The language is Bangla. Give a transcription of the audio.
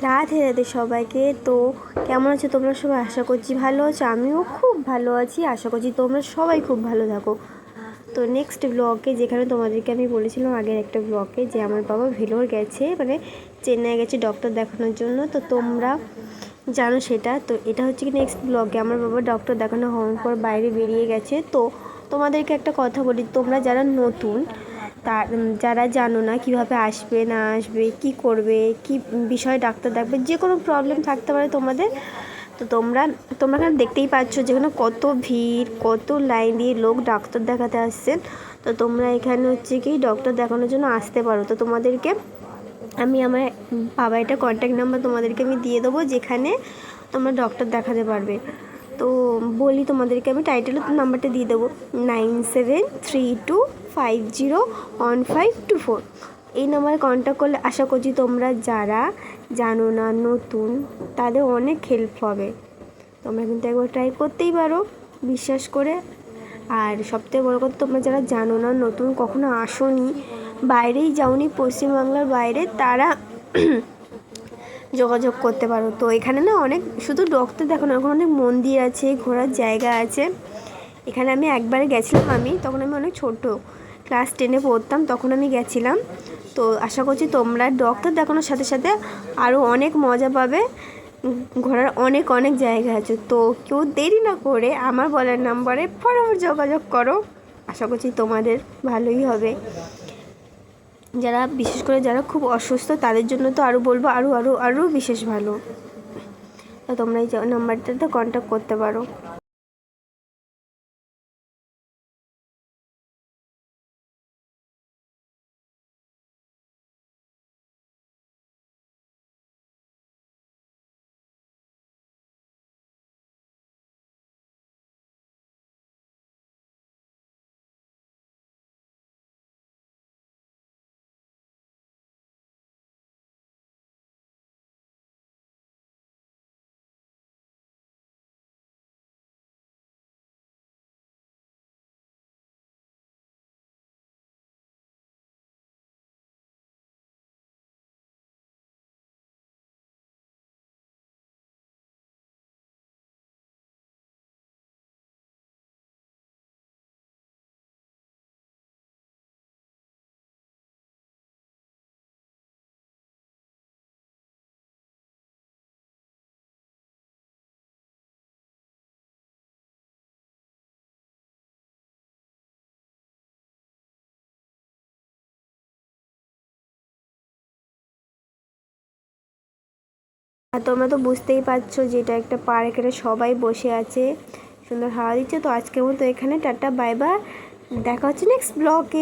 রাধে রাধে সবাইকে। তো কেমন আছো তোমরা সবাই? আশা করছি ভালো আছো, আমিও খুব ভালো আছি। আশা করছি তোমরা সবাই খুব ভালো থাকো। তো নেক্সট ব্লগে, যেখানে তোমাদেরকে আমি বলেছিলাম আগের একটা ব্লগে যে আমার বাবা ভেলোর গেছে, মানে চেন্নাই গেছে ডক্টর দেখানোর জন্য, তো তোমরা জানো সেটা। তো এটা হচ্ছে কি নেক্সট ব্লগে আমার বাবা ডক্টর দেখানো হওয়ার পর বাইরে বেরিয়ে গেছে। তো তোমাদেরকে একটা কথা বলি, তোমরা যারা নতুন, তার যারা জানো না কিভাবে আসবে না আসবে, কি করবে, কি বিষয়ে ডাক্তার দেখবে, যে কোনো প্রবলেম থাকতে পারে তোমাদের। তো তোমরা এখানে দেখতেই পাচ্ছ যেখানে কত ভিড়, কত লাইন দিয়ে লোক ডাক্তার দেখাতে আসছেন। তো তোমরা এখানে হচ্ছে কি ডক্টর দেখানোর জন্য আসতে পারো। তো তোমাদেরকে আমি আমার বাবা এটা কন্ট্যাক্ট নাম্বার তোমাদেরকে আমি দিয়ে দেবো, যেখানে তোমরা ডক্টর দেখাতে পারবে। তো বলি তোমাদেরকে, আমি টাইটেলের নাম্বারটা দিয়ে দেবো 9732501524। এই নাম্বারে কন্ট্যাক্ট করলে আশা করছি তোমরা যারা জানো না, নতুন, তাদের অনেক হেল্প হবে। তোমরা কিন্তু একবার ট্রাই করতেই পারো বিশ্বাস করে। আর সবথেকে বড় কথা, তোমরা যারা জানো না, নতুন, কখনো আসোনি, বাইরেই যাওনি পশ্চিমবাংলার বাইরে, তারা যোগাযোগ করতে পারো। তো এখানে না অনেক, শুধু ডক্টর দেখানো, এখন অনেক মন্দির আছে, ঘোরার জায়গা আছে। এখানে আমি একবারে গেছিলাম, তখন আমি অনেক ছোট, ক্লাস 10-এ পড়তাম, তখন আমি গেছিলাম। তো আশা করছি তোমরা ডক্টর দেখানোর সাথে সাথে আরও অনেক মজা পাবে। ঘোরার অনেক অনেক জায়গা আছে। তো কেউ দেরি না করে আমার বলার নাম্বারে ফটাফট যোগাযোগ করো। আশা করছি তোমাদের ভালোই হবে। যারা বিশেষ করে যারা খুব অসুস্থ, তাদের জন্য তো আরও বলবো, আরও বিশেষ ভালো। তো তোমরা এই নাম্বারটাতে কন্ট্যাক্ট করতে পারো। আর তোমরা তো বুঝতেই পারছো যে এটা একটা পার্ক, এখানে সবাই বসে আছে, সুন্দর হাওয়া দিচ্ছে। তো আজকের মতো এখানে টাটা, বাই বাই, দেখা হচ্ছে নেক্সট ব্লগে।